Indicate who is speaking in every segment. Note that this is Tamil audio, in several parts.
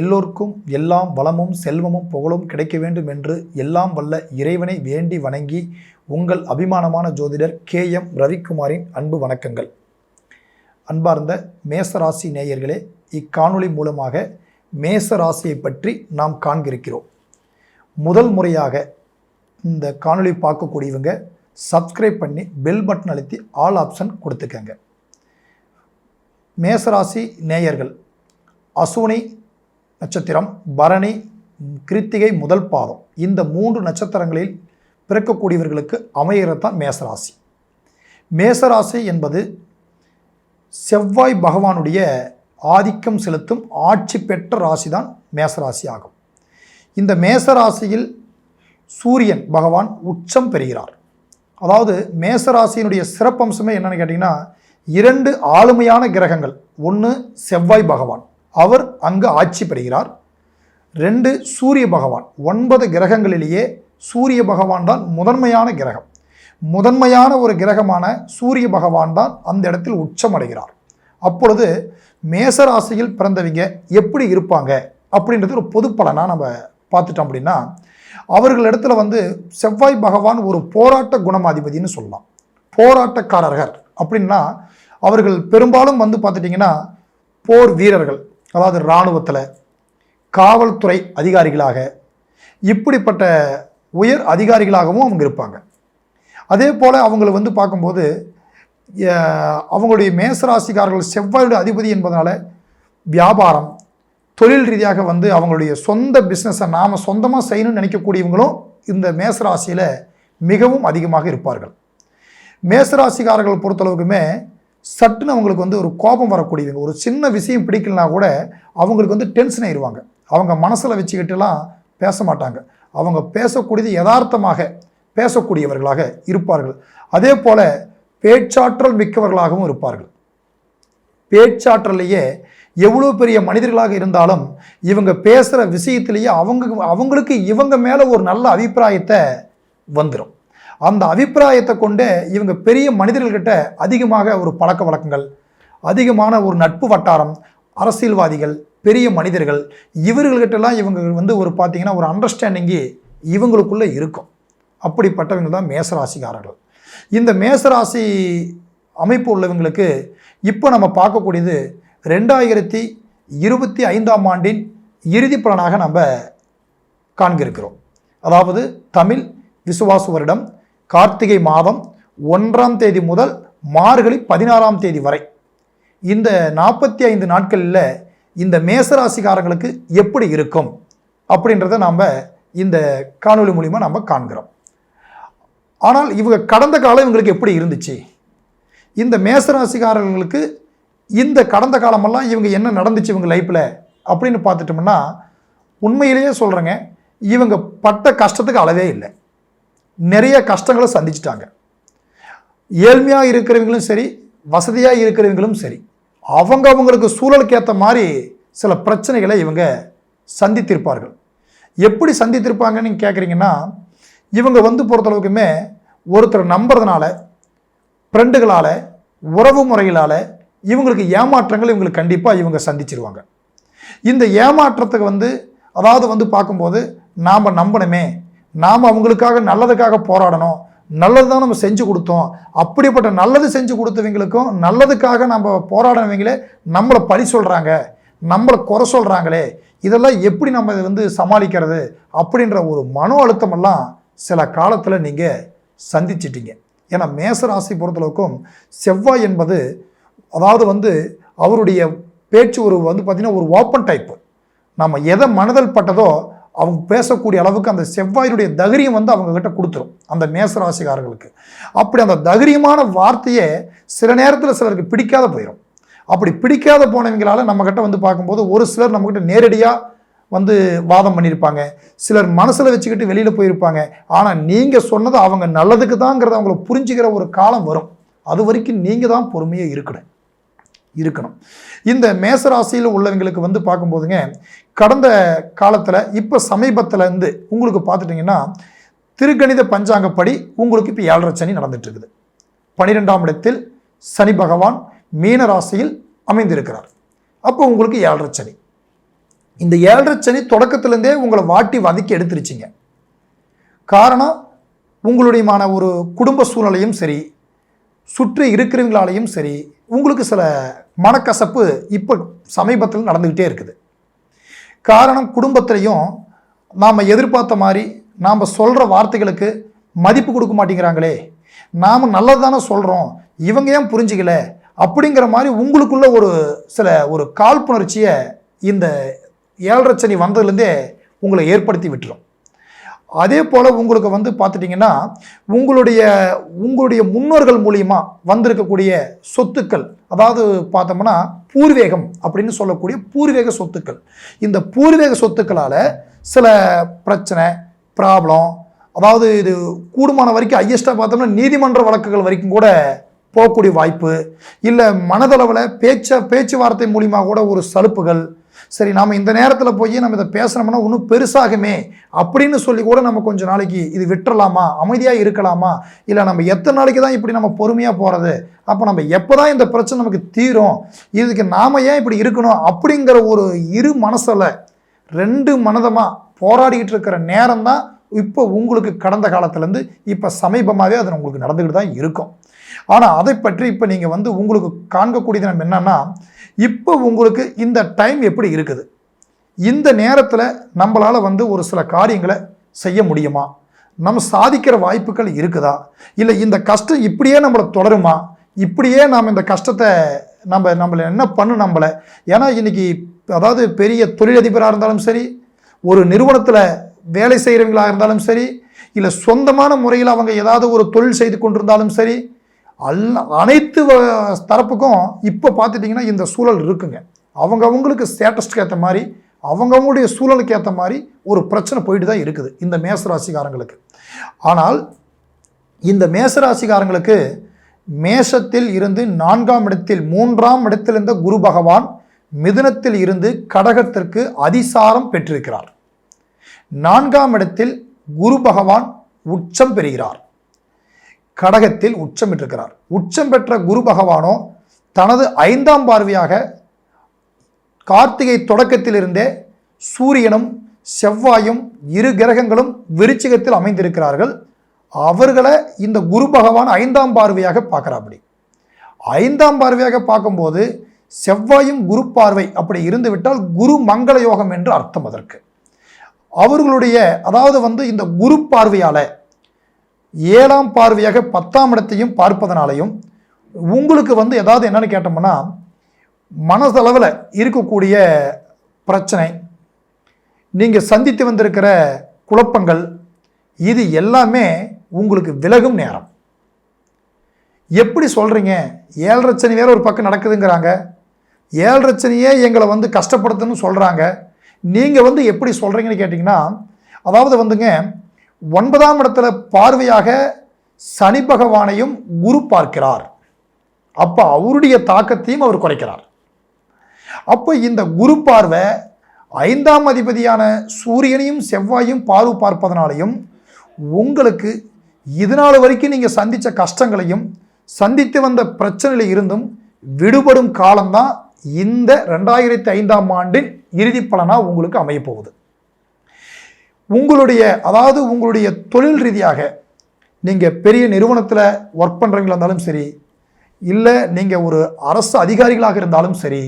Speaker 1: எல்லோருக்கும் எல்லாம் வளமும் செல்வமும் புகழும் கிடைக்க வேண்டும் என்று எல்லாம் வல்ல இறைவனை வேண்டி வணங்கி உங்கள் அபிமானமான ஜோதிடர் KM ரவிக்குமாரின் அன்பு வணக்கங்கள். அன்பார்ந்த மேசராசி நேயர்களே, இக்காணொளி மூலமாக மேசராசியை பற்றி நாம் காண்கிறோம். முதல் முறையாக இந்த காணொளி பார்க்கக்கூடியவங்க சப்ஸ்கிரைப் பண்ணி பெல் பட்டன் அழுத்தி ஆல் ஆப்ஷன் கொடுத்துக்கங்க. மேசராசி நேயர்கள் அசுவினி நட்சத்திரம், பரணி, கிருத்திகை முதல் பாதம், இந்த 3 நட்சத்திரங்களில் பிறக்கக்கூடியவர்களுக்கு அமைகிறதான் மேசராசி. மேசராசி என்பது செவ்வாய் பகவானுடைய ஆதிக்கம் செலுத்தும் ஆட்சி பெற்ற ராசி தான் மேசராசி ஆகும். இந்த மேசராசியில் சூரியன் பகவான் உச்சம் பெறுகிறார். அதாவது மேசராசியினுடைய சிறப்பம்சமே என்னன்னு கேட்டிங்கன்னா, 2 ஆளுமையான கிரகங்கள். ஒன்று செவ்வாய் பகவான், அவர் அங்கு ஆட்சி பெறுகிறார். 2 சூரிய பகவான். 9 கிரகங்களிலேயே சூரிய பகவான் தான் முதன்மையான கிரகம். முதன்மையான ஒரு கிரகமான சூரிய பகவான் தான் அந்த இடத்தில் உச்சம் அடைகிறார். அப்பொழுது மேசராசியில் பிறந்தவங்க எப்படி இருப்பாங்க அப்படின்றது ஒரு பொது பலனாக நம்ம பார்த்துட்டோம். அப்படின்னா அவர்களிடத்துல செவ்வாய் பகவான் ஒரு போராட்ட குணமாதிபதினு சொல்லலாம். போராட்டக்காரர்கள் அப்படின்னா அவர்கள் பெரும்பாலும் பார்த்துட்டிங்கன்னா போர் வீரர்கள், அதாவது இராணுவத்தில் காவல்துறை அதிகாரிகளாக, இப்படிப்பட்ட உயர் அதிகாரிகளாகவும் அவங்க இருப்பாங்க. அதே போல் அவங்களை பார்க்கும்போது அவங்களுடைய மேசராசிக்காரர்கள் செவ்வாயுடைய அதிபதி என்பதனால வியாபாரம், தொழில் ரீதியாக அவங்களுடைய சொந்த பிஸ்னஸை நாம் சொந்தமாக செய்யணும்னு நினைக்கக்கூடியவங்களும் இந்த மேசராசியில் மிகவும் அதிகமாக இருப்பார்கள். மேசராசிக்காரர்கள் பொறுத்தளவுக்குமே சட்டுன்னு அவங்களுக்கு ஒரு கோபம் வரக்கூடியவங்க. ஒரு சின்ன விஷயம் பிடிக்கலனா கூட அவங்களுக்கு டென்ஷன் ஆயிடுவாங்க. அவங்க மனசில் வச்சுக்கிட்டுலாம் பேச மாட்டாங்க. அவங்க பேசக்கூடியது யதார்த்தமாக பேசக்கூடியவர்களாக இருப்பார்கள். அதே போல் பேச்சாற்றல் மிக்கவர்களாகவும் இருப்பார்கள். பேச்சாற்றலையே எவ்வளோ பெரிய மனிதர்களாக இருந்தாலும் இவங்க பேசுகிற விஷயத்திலேயே அவங்களுக்கு இவங்க மேலே ஒரு நல்ல அபிப்பிராயத்தை வந்துடும். அந்த அபிப்பிராயத்தை கொண்டு இவங்க பெரிய மனிதர்கள்கிட்ட அதிகமாக ஒரு பழக்க வழக்கங்கள், அதிகமான ஒரு நட்பு வட்டாரம், அரசியல்வாதிகள், பெரிய மனிதர்கள், இவர்கள்கிட்டலாம் இவங்க ஒரு பார்த்திங்கன்னா ஒரு அண்டர்ஸ்டாண்டிங்கு இவங்களுக்குள்ளே இருக்கும். அப்படிப்பட்டவங்க தான் மேசராசிக்காரர்கள். இந்த மேசராசி அமைப்பு உள்ளவங்களுக்கு இப்போ நம்ம பார்க்கக்கூடியது 2025ஆம் ஆண்டின் இறுதி பலனாக நம்ம காண்கிறோம். அதாவது தமிழ் விசுவாச வருடம் கார்த்திகை மாதம் 1ஆம் தேதி முதல் மார்கழி 16ஆம் தேதி வரை இந்த 45 நாட்களில் இந்த மேசராசிக்காரங்களுக்கு எப்படி இருக்கும் அப்படின்றத நாம் இந்த காணொளி மூலிமா நாம் காண்கிறோம். ஆனால் இவங்க கடந்த காலம் இவங்களுக்கு எப்படி இருந்துச்சு, இந்த மேசராசிக்காரர்களுக்கு இந்த கடந்த காலமெல்லாம் இவங்க என்ன நடந்துச்சு இவங்க லைஃப்பில் அப்படின்னு பார்த்துட்டோம்னா, உண்மையிலேயே சொல்கிறேங்க, இவங்க பட்ட கஷ்டத்துக்கு அளவே இல்லை. நிறைய கஷ்டங்களை சந்திச்சிட்டாங்க. ஏழ்மையாக இருக்கிறவங்களும் சரி, வசதியாக இருக்கிறவங்களும் சரி, அவங்களுக்கு சூழலுக்கு ஏற்ற மாதிரி சில பிரச்சனைகளை இவங்க சந்தித்திருப்பார்கள். எப்படி சந்தித்திருப்பாங்கன்னு கேட்குறீங்கன்னா, இவங்க பொறுத்தளவுக்குமே ஒருத்தர் நம்புறதுனால, ஃப்ரெண்டுகளால், உறவு முறைகளால் இவங்களுக்கு ஏமாற்றங்கள் இவங்களுக்கு கண்டிப்பாக இவங்க சந்திச்சிருவாங்க. இந்த ஏமாற்றத்துக்கு அதாவது பார்க்கும்போது நாம் நம்பணுமே, நாம் அவங்களுக்காக நல்லதுக்காக போராடணும், நல்லது தான் நம்ம செஞ்சு கொடுத்தோம், அப்படிப்பட்ட நல்லது செஞ்சு கொடுத்தவங்களுக்கும் நல்லதுக்காக நம்ம போராடினவங்களே நம்மளை பழி சொல்கிறாங்க, நம்மளை குறை சொல்கிறாங்களே, இதெல்லாம் எப்படி நம்ம இதை சமாளிக்கிறது அப்படின்ற ஒரு மன அழுத்தமெல்லாம் சில காலத்தில் நீங்கள் சந்திச்சிட்டீங்க. ஏன்னா மேசராசி பொறுத்தளவுக்கும் செவ்வாய் என்பது அதாவது அவருடைய பேச்சு ஒரு பார்த்திங்கன்னா ஒரு ஓப்பன் டைப்பு. நம்ம எதை மனதில் பட்டதோ அவங்க பேசக்கூடிய அளவுக்கு அந்த செவ்வாயினுடைய தைரியம் அவங்கக்கிட்ட கொடுத்துரும் அந்த மேசராசிக்காரர்களுக்கு. அப்படி அந்த தைரியமான வார்த்தையே சில நேரத்தில் சிலருக்கு பிடிக்காத போயிடும். அப்படி பிடிக்காத போனவங்களால் நம்மக்கிட்ட பார்க்கும்போது ஒரு சிலர் நம்மக்கிட்ட நேரடியாக வாதம் பண்ணியிருப்பாங்க, சிலர் மனசில் வச்சுக்கிட்டு வெளியில் போயிருப்பாங்க. ஆனால் நீங்கள் சொன்னது அவங்க நல்லதுக்கு தாங்கிறத அவங்கள புரிஞ்சுக்கிற ஒரு காலம் வரும். அது வரைக்கும் நீங்கள் தான் பொறுமையாக இருக்கணும். இந்த மேசராசியில் உள்ளவங்களுக்கு பார்க்கும்போதுங்க, கடந்த காலத்தில் இப்போ சமீபத்தில் உங்களுக்கு பார்த்துட்டிங்கன்னா திருக்கணித பஞ்சாங்கப்படி உங்களுக்கு இப்போ 7.5 சனி நடந்துட்டு இருக்குது. 12ஆம் இடத்தில் சனி பகவான் மீன ராசியில் அமைந்திருக்கிறார். அப்போ உங்களுக்கு 7.5 சனி. இந்த 7.5 சனி தொடக்கத்திலேருந்தே உங்களை வாட்டி வதக்கி எடுத்துருச்சிங்க. காரணம் உங்களுடையமான ஒரு குடும்ப சூழ்நிலையும் சரி, சுற்றி இருக்கிறவங்களாலையும் சரி, உங்களுக்கு சில மனக்கசப்பு இப்போ சமீபத்தில் நடந்துக்கிட்டே இருக்குது. காரணம் குடும்பத்திலையும் நாம் எதிர்பார்த்த மாதிரி நாம் சொல்கிற வார்த்தைகளுக்கு மதிப்பு கொடுக்க மாட்டேங்கிறாங்களே, நாம் நல்லது தானே சொல்கிறோம், இவங்க ஏன் புரிஞ்சிக்கல அப்படிங்கிற மாதிரி உங்களுக்குள்ள ஒரு காழ்ப்புணர்ச்சியை இந்த 7.5 சனி வந்ததுலேருந்தே உங்களை ஏற்படுத்தி விட்டுரும். அதே போல் உங்களுக்கு பார்த்துட்டிங்கன்னா உங்களுடைய முன்னோர்கள் மூலியமாக வந்திருக்கக்கூடிய சொத்துக்கள், அதாவது பார்த்தோம்னா பூர்வீகம் அப்படின்னு சொல்லக்கூடிய பூர்வீக சொத்துக்கள், இந்த பூர்வீக சொத்துக்களால் சில பிரச்சனை ப்ராப்ளம், அதாவது இது கூடுமான வரைக்கும் ஹையஸ்ட்டாக பார்த்தோம்னா நீதிமன்ற வழக்குகள் வரைக்கும் கூட போகக்கூடிய வாய்ப்பு, இல்லை மனதளவில் பேச்சுவார்த்தை மூலியமாக கூட ஒரு சலுப்புகள், சரி நாம் இந்த நேரத்தில் போய் நம்ம இதை பேசுனோம்னா இன்னும் பெருசாகுமே அப்படின்னு சொல்லி கூட நம்ம கொஞ்சம் நாளைக்கு இது விட்டுறலாமா, அமைதியாக இருக்கலாமா, இல்லை நம்ம எத்தனை நாளைக்கு தான் இப்படி நம்ம பொறுமையாக போகிறது, அப்போ நம்ம எப்போ தான் இந்த பிரச்சனை நமக்கு தீரும், இதுக்கு நாம் ஏன் இப்படி இருக்கணும் அப்படிங்கிற ஒரு இரு மனசில் 2 மனதமாக போராடிக்கிட்டு இருக்கிற நேரம் தான் இப்போ உங்களுக்கு கடந்த காலத்துலேருந்து இப்போ சமீபமாகவே அது உங்களுக்கு நடந்துக்கிட்டு தான் இருக்கும். ஆனால் அதை பற்றி இப்போ நீங்கள் உங்களுக்கு காண்கக்கூடியது நம்ம என்னன்னா, இப்போ உங்களுக்கு இந்த டைம் எப்படி இருக்குது, இந்த நேரத்தில் நம்மளால் ஒரு சில காரியங்களை செய்ய முடியுமா, நம்ம சாதிக்கிற வாய்ப்புகள் இருக்குதா, இல்லை இந்த கஷ்டம் இப்படியே நம்மளை தொடருமா, இப்படியே நாம் இந்த கஷ்டத்தை நம்மளை என்ன பண்ணு நம்மளை. ஏன்னா இன்னைக்கு அதாவது பெரிய தொழிலதிபராக இருந்தாலும் சரி, ஒரு நிறுவனத்தில் வேலை செய்கிறவங்களாக இருந்தாலும் சரி, இல்லை சொந்தமான முறையில் அவங்க ஏதாவது ஒரு தொழில் செய்து கொண்டிருந்தாலும் சரி, அனைத்து தரப்புக்கும் இப்போ பார்த்துட்டிங்கன்னா இந்த சூழல் இருக்குங்க. அவங்களுக்கு ஸ்டேட்டஸ்க்கு ஏற்ற மாதிரி, அவங்களுடைய சூழலுக்கு ஏற்ற மாதிரி ஒரு பிரச்சனை போயிட்டு தான் இருக்குது இந்த மேசராசிக்காரங்களுக்கு. ஆனால் இந்த மேசராசிக்காரங்களுக்கு மேஷத்தில் இருந்து 4ஆம் இடத்தில் 3ஆம் இடத்தில் இருந்த குரு பகவான் மிதுனத்தில் இருந்து கடகத்திற்கு அதிசாரம் பெற்றிருக்கிறார். 4ஆம் இடத்தில் குரு பகவான் உச்சம் பெறுகிறார், கடகத்தில் உச்சம் பெற்றிருக்கிறார். உச்சம் பெற்ற குரு பகவானோ தனது 5ஆம் பார்வையாக கார்த்திகை தொடக்கத்திலிருந்தே சூரியனும் செவ்வாயும் 2 கிரகங்களும் விருச்சிகத்தில் அமைந்திருக்கிறார்கள். அவர்களை இந்த குரு பகவான் 5ஆம் பார்வையாக பார்க்குறாப்படி. 5ஆம் பார்வையாக பார்க்கும்போது செவ்வாயும் குரு பார்வை அப்படி இருந்துவிட்டால் குரு மங்கள யோகம் என்று அர்த்தம். அதற்கு அவர்களுடைய அதாவது இந்த குரு பார்வையால் 7ஆம் பார்வையாக 10ஆம் இடத்தையும் பார்ப்பதனாலையும் உங்களுக்கு ஏதாவது என்னன்னு கேட்டோம்னா, மனதளவில் இருக்கக்கூடிய பிரச்சனை, நீங்கள் சந்தித்து வந்திருக்கிற குழப்பங்கள், இது எல்லாமே உங்களுக்கு விலகும் நேரம். எப்படி சொல்கிறீங்க, 7.5 சனி வேற ஒரு பக்கம் நடக்குதுங்கிறாங்க, 7.5 சனியே எங்களை கஷ்டப்படுத்துன்னு சொல்கிறாங்க, நீங்கள் எப்படி சொல்கிறீங்கன்னு கேட்டிங்கன்னா, அதாவது 9ஆம் இடத்துல பார்வையாக சனி பகவானையும் குரு பார்க்கிறார். அப்போ அவருடைய தாக்கத்தையும் அவர் குறைக்கிறார். அப்போ இந்த குரு பார்வை 5ஆம் அதிபதியான சூரியனையும் செவ்வாயும் பார்ப்பதனாலையும் உங்களுக்கு இதனால வரைக்கும் நீங்கள் சந்தித்த கஷ்டங்களையும் சந்தித்து வந்த பிரச்சனையில் இருந்தும் விடுபடும் காலம்தான் இந்த 2005ஆம் ஆண்டின் இறுதி பலனாக உங்களுக்கு அமையப்போகுது. உங்களுடைய தொழில் ரீதியாக நீங்கள் பெரிய நிறுவனத்தில் ஒர்க் பண்ணுறவங்களா இருந்தாலும் சரி, இல்லை நீங்கள் ஒரு அரசு அதிகாரிகளாக இருந்தாலும் சரி,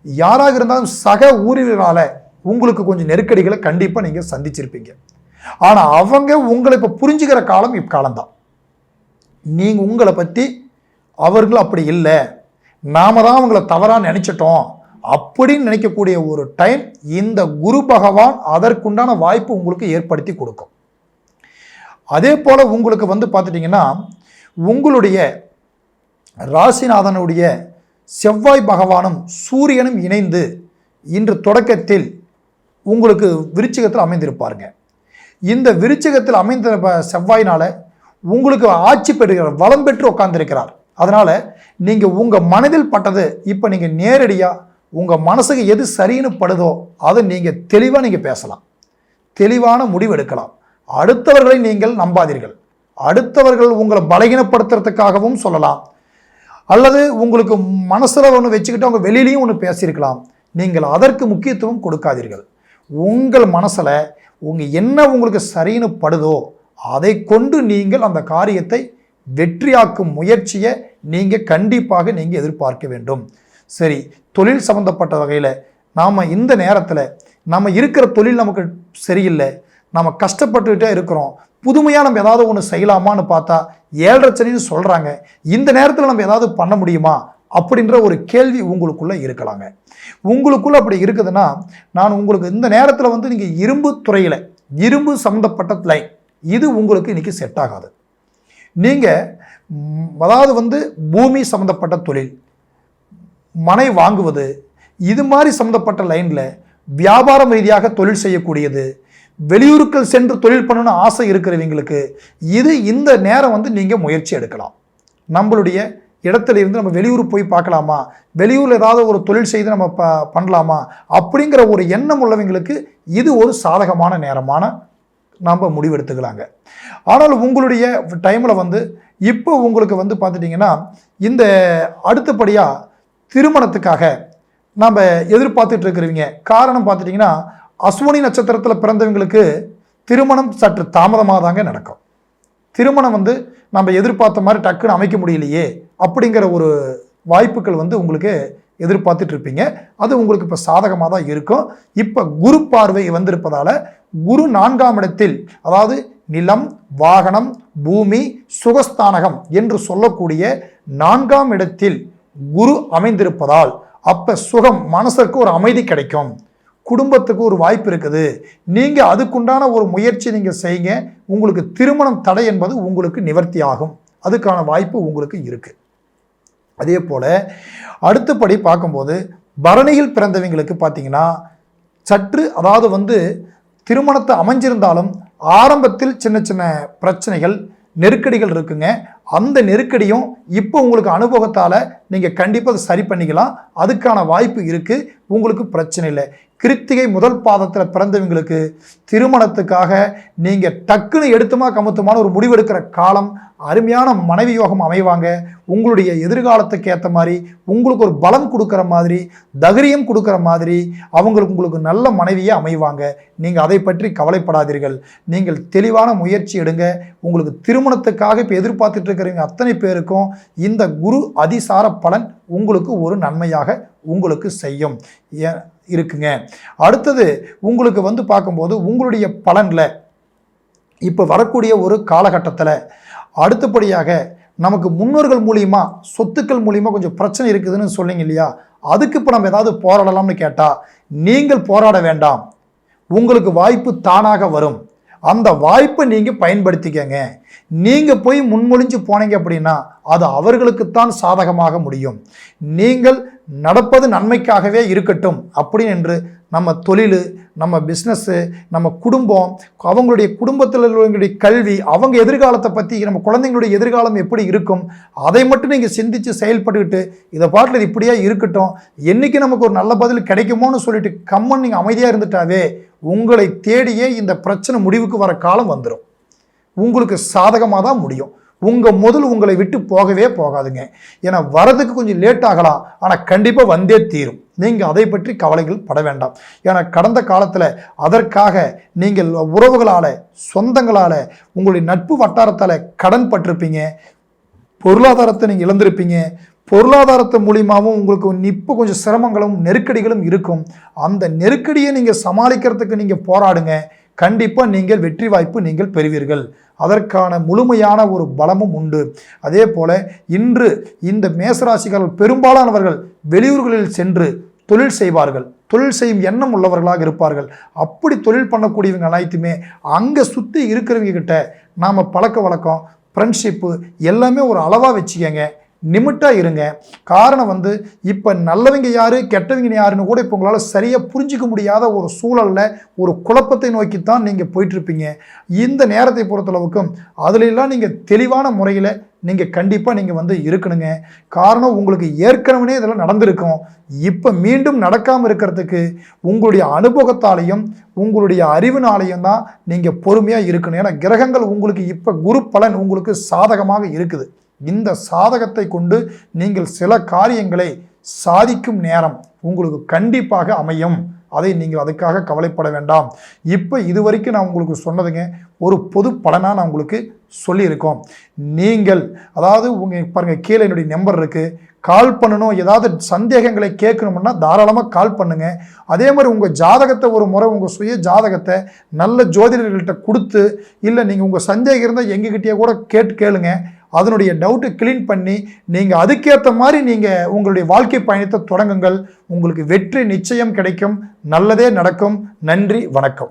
Speaker 1: யாராக இருந்தாலும் சக ஊழியர்களால் உங்களுக்கு கொஞ்சம் நெருக்கடிகளை கண்டிப்பாக நீங்கள் சந்திச்சிருப்பீங்க. ஆனால் அவங்க உங்களை இப்போ புரிஞ்சுக்கிற காலம் இக்காலம்தான். நீங்கள் உங்களை பற்றி அவர்கள் அப்படி இல்லை, நாம தான் அவங்கள தவறாக நினச்சிட்டோம் அப்படின்னு நினைக்கக்கூடிய ஒரு டைம் இந்த குரு பகவான் அதற்குண்டான வாய்ப்பு உங்களுக்கு ஏற்படுத்தி கொடுக்கும். அதே போல் உங்களுக்கு பார்த்துட்டிங்கன்னா, உங்களுடைய ராசிநாதனுடைய செவ்வாய் பகவானும் சூரியனும் இணைந்து இன்று தொடக்கத்தில் உங்களுக்கு விருச்சிகத்தில் அமைந்திருப்பாருங்க. இந்த விருச்சிகத்தில் அமைந்த செவ்வாயினால் உங்களுக்கு ஆட்சி பெறுகிறார், வளம் பெற்று உட்கார்ந்திருக்கிறார். அதனால் நீங்கள் உங்கள் மனதில் பட்டது இப்போ நீங்கள் நேரடியாக உங்கள் மனசுக்கு எது சரின்னு படுதோ அதை நீங்கள் தெளிவாக நீங்கள் பேசலாம், தெளிவான முடிவு எடுக்கலாம். அடுத்தவர்களை நீங்கள் நம்பாதீர்கள். அடுத்தவர்கள் உங்களை பலகீனப்படுத்துறதுக்காகவும் சொல்லலாம், அல்லது உங்களுக்கு மனசில் ஒன்று வச்சுக்கிட்டு அவங்க வெளியிலையும் ஒன்று பேசியிருக்கலாம். நீங்கள் அதற்கு முக்கியத்துவம் கொடுக்காதீர்கள். உங்கள் மனசில் என்ன உங்களுக்கு சரின்னு படுதோ அதை கொண்டு நீங்கள் அந்த காரியத்தை வெற்றியாக்கும் முயற்சியை நீங்கள் கண்டிப்பாக நீங்கள் எதிர்பார்க்க வேண்டும். சரி, தொழில் சம்பந்தப்பட்ட வகையில் நாம் இந்த நேரத்தில் நம்ம இருக்கிற தொழில் நமக்கு சரியில்லை, நம்ம கஷ்டப்பட்டுக்கிட்டே இருக்கிறோம், புதுமையாக நம்ம ஏதாவது ஒன்று செய்யலாமான்னு பார்த்தா 7.5 சனின்னு சொல்கிறாங்க, இந்த நேரத்தில் நம்ம ஏதாவது பண்ண முடியுமா அப்படின்ற ஒரு கேள்வி உங்களுக்குள்ளே இருக்கலாங்க. உங்களுக்குள்ளே அப்படி இருக்குதுன்னா நான் உங்களுக்கு இந்த நேரத்தில் நீங்கள் இரும்பு துறையில் இரும்பு சம்மந்தப்பட்ட லைன் இது உங்களுக்கு இன்றைக்கி செட் ஆகாது. நீங்கள் அதாவது பூமி சம்மந்தப்பட்ட தொழில், மனை வாங்குவது, இது மாதிரி சம்மந்தப்பட்ட லைனில் வியாபாரம் ரீதியாக தொழில் செய்யக்கூடியது, வெளியூருக்கள் சென்று தொழில் பண்ணணும்னு ஆசை இருக்கிறவங்களுக்கு இது இந்த நேரம் நீங்கள் முயற்சி எடுக்கலாம். நம்மளுடைய இடத்துல இருந்து நம்ம வெளியூர் போய் பார்க்கலாமா, வெளியூரில் ஏதாவது ஒரு தொழில் செய்து நம்ம பண்ணலாமா அப்படிங்கிற ஒரு எண்ணம் உள்ளவங்களுக்கு இது ஒரு சாதகமான நேரமான நாம் முடிவெடுத்துக்கலாங்க. ஆனால் உங்களுடைய டைமில் இப்போ உங்களுக்கு பார்த்துட்டிங்கன்னா இந்த அடுத்தபடியாக திருமணத்துக்காக நாம் எதிர்பார்த்துட்டு இருக்கிறவங்க, காரணம் பார்த்துட்டிங்கன்னா அஸ்வினி நட்சத்திரத்தில் பிறந்தவங்களுக்கு திருமணம் சற்று தாமதமாக தாங்க நடக்கும். திருமணம் நம்ம எதிர்பார்த்த மாதிரி டக்குன்னு அமைக்க முடியலையே அப்படிங்கிற ஒரு வாய்ப்புகள் உங்களுக்கு எதிர்பார்த்துட்டு இருப்பீங்க. அது உங்களுக்கு இப்போ சாதகமாக தான் இருக்கும். இப்போ குரு பார்வை வந்திருப்பதால் குரு 4ஆம் இடத்தில், அதாவது நிலம், வாகனம், பூமி, சுகஸ்தானகம் என்று சொல்லக்கூடிய 4ஆம் இடத்தில் குரு அமைந்திருப்பதால் அப்போ சுகம், மனசுக்கு ஒரு அமைதி கிடைக்கும், குடும்பத்துக்கு ஒரு வாய்ப்பு இருக்குது. நீங்கள் அதுக்குண்டான ஒரு முயற்சி நீங்கள் செய்யுங்க, உங்களுக்கு திருமணம் தடை என்பது உங்களுக்கு நிவர்த்தி ஆகும். அதுக்கான வாய்ப்பு உங்களுக்கு இருக்குது. அதே போல் அடுத்தபடி பார்க்கும்போது பரணியில் பிறந்தவங்களுக்கு பார்த்தீங்கன்னா சற்று, அதாவது திருமணத்தை அமைஞ்சிருந்தாலும் ஆரம்பத்தில் சின்ன சின்ன பிரச்சனைகள், நெருக்கடிகள் இருக்குங்க. அந்த நெருக்கடியும் இப்போ உங்களுக்கு அனுபவத்தால் நீங்கள் கண்டிப்பாக அதை சரி பண்ணிக்கலாம். அதுக்கான வாய்ப்பு இருக்குது, உங்களுக்கு பிரச்சனை இல்லை. கிருத்திகை முதல் பாதத்தில் பிறந்தவங்களுக்கு திருமணத்துக்காக நீங்கள் டக்குன்னு எடுத்துமா கமுத்துமான ஒரு முடிவெடுக்கிற காலம், அருமையான மனைவி யோகம் அமைவாங்க. உங்களுடைய எதிர்காலத்துக்கு ஏற்ற மாதிரி உங்களுக்கு ஒரு பலம் கொடுக்குற மாதிரி, தைரியம் கொடுக்குற மாதிரி உங்களுக்கு நல்ல மனைவியே அமைவாங்க. நீங்கள் அதை பற்றி கவலைப்படாதீர்கள். நீங்கள் தெளிவான முயற்சி எடுங்க. உங்களுக்கு திருமணத்துக்காக இப்போ எதிர்பார்த்துட்டு இருக்கிறவங்க அத்தனை பேருக்கும் இந்த குரு அதிசார பலன் உங்களுக்கு ஒரு நன்மையாக உங்களுக்கு செய்யும் இருக்குங்க. அடுத்தது உங்களுக்கு பார்க்கும்போது உங்களுடைய பலனில் இப்போ வரக்கூடிய ஒரு காலகட்டத்தில் அடுத்தபடியாக நமக்கு முன்னோர்கள் மூலியமா, சொத்துக்கள் மூலியமா கொஞ்சம் பிரச்சனை இருக்குதுன்னு சொன்னீங்க இல்லையா, அதுக்கு இப்போ நம்ம ஏதாவது போராடலாம்னு கேட்டால் நீங்கள் போராட வேண்டாம், உங்களுக்கு வாய்ப்பு தானாக வரும். அந்த வாய்ப்பை நீங்கள் பயன்படுத்திக்கங்க. நீங்கள் போய் முன்மொழிஞ்சு போனீங்க அப்படின்னா அது அவர்களுக்குத்தான் சாதகமாக முடியும். நீங்கள் நடப்பது நன்மைக்காகவே இருக்கட்டும் அப்படின்னு என்று நம்ம தொழில், நம்ம பிஸ்னஸ்ஸு, நம்ம குடும்பம், அவங்களுடைய குடும்பத்தில் உள்ளவங்களுடைய கல்வி, அவங்க எதிர்காலத்தை பற்றி, நம்ம குழந்தைங்களுடைய எதிர்காலம் எப்படி இருக்கும் அதை மட்டும் நீங்கள் சிந்தித்து செயல்பட்டுக்கிட்டு இதை பாட்டில் இது இப்படியே இருக்கட்டும், என்றைக்கு நமக்கு ஒரு நல்ல பதில் கிடைக்குமோன்னு சொல்லிட்டு கம்மன் நீங்கள் அமைதியாக இருந்துட்டாவே உங்களை தேடியே இந்த பிரச்சனை முடிவுக்கு வர காலம் வந்துடும். உங்களுக்கு சாதகமாக தான் முடியும். முதல் உங்களை விட்டு போகவே போகாதுங்க. ஏன்னா வரதுக்கு கொஞ்சம் லேட் ஆகலாம், ஆனால் கண்டிப்பாக வந்தே தீரும். நீங்கள் அதை பற்றி கவலைகள் பட வேண்டாம். ஏன்னா கடந்த காலத்தில் அதற்காக நீங்கள் உறவுகளால், சொந்தங்களால், உங்களுடைய நட்பு வட்டாரத்தால் கடன் பட்டிருப்பீங்க, பொருளாதாரத்தை நீங்கள் இழந்திருப்பீங்க. பொருளாதாரத்து மூலியமாகவும் உங்களுக்கு இப்போ கொஞ்சம் சிரமங்களும் நெருக்கடிகளும் இருக்கும். அந்த நெருக்கடியை நீங்கள் சமாளிக்கிறதுக்கு நீங்கள் போராடுங்க. கண்டிப்பாக நீங்கள் வெற்றி வாய்ப்பு நீங்கள் பெறுவீர்கள். அதற்கான முழுமையான ஒரு பலமும் உண்டு. அதே போல இன்று இந்த மேசராசிக்காரர்கள் பெரும்பாலானவர்கள் வெளியூர்களில் சென்று தொழில் செய்வார்கள். தொழில் செய்யும் எண்ணம் உள்ளவர்களாக இருப்பார்கள். அப்படி தொழில் பண்ணக்கூடியவங்க அனைத்துமே அங்கே சுற்றி இருக்கிறவங்க கிட்ட நாம் பழக்க வழக்கம், ஃப்ரெண்ட்ஷிப்பு எல்லாமே ஒரு அளவாக வச்சுக்கங்க, நிமிட்டாக இருங்க. காரணம் இப்போ நல்லவங்க யார், கெட்டவங்க யாருன்னு கூட இப்போ உங்களால் சரியாக புரிஞ்சிக்க முடியாத ஒரு சூழலில் ஒரு குழப்பத்தை நோக்கித்தான் நீங்கள் போயிட்டுருப்பீங்க. இந்த நேரத்தை பொறுத்தளவுக்கும் அதிலெல்லாம் நீங்கள் தெளிவான முறையில் நீங்கள் கண்டிப்பாக நீங்கள் இருக்கணுங்க. காரணம் உங்களுக்கு ஏற்கனவே இதெல்லாம் நடந்திருக்கும். இப்போ மீண்டும் நடக்காமல் இருக்கிறதுக்கு உங்களுடைய அனுபவத்தாலையும் உங்களுடைய அறிவினாலையும் தான் நீங்கள் பொறுமையாக இருக்கணும். ஏன்னா கிரகங்கள் உங்களுக்கு இப்போ குரு பலன் உங்களுக்கு சாதகமாக இருக்குது. இந்த சாதகத்தை கொண்டு நீங்கள் சில காரியங்களை சாதிக்கும் நேரம் உங்களுக்கு கண்டிப்பாக அமையும். அதை நீங்கள் அதுக்காக கவலைப்பட வேண்டாம். இப்போ இதுவரைக்கும் நான் உங்களுக்கு சொன்னதுங்க ஒரு பொது பலனாக நான் உங்களுக்கு சொல்லியிருக்கோம். நீங்கள் அதாவது பாருங்கள், கீழே என்னுடைய நம்பர் இருக்குது, கால் பண்ணணும். ஏதாவது சந்தேகங்களை கேட்கணும்னா தாராளமாக கால் பண்ணுங்க. அதே மாதிரி உங்கள் ஜாதகத்தை ஒரு முறை, உங்கள் சுய ஜாதகத்தை நல்ல ஜோதிடர்கள்ட்ட கொடுத்து, இல்லை நீங்கள் உங்கள் சந்தேகம் இருந்தால் எங்ககிட்டயே கூட கேளுங்க. அதனுடைய டவுட்டை கிளீன் பண்ணி நீங்கள் அதுக்கேற்ற மாதிரி நீங்கள் உங்களுடைய வாழ்க்கை பயணத்தை தொடங்குங்கள். உங்களுக்கு வெற்றி நிச்சயம் கிடைக்கும். நல்லதே நடக்கும். நன்றி, வணக்கம்.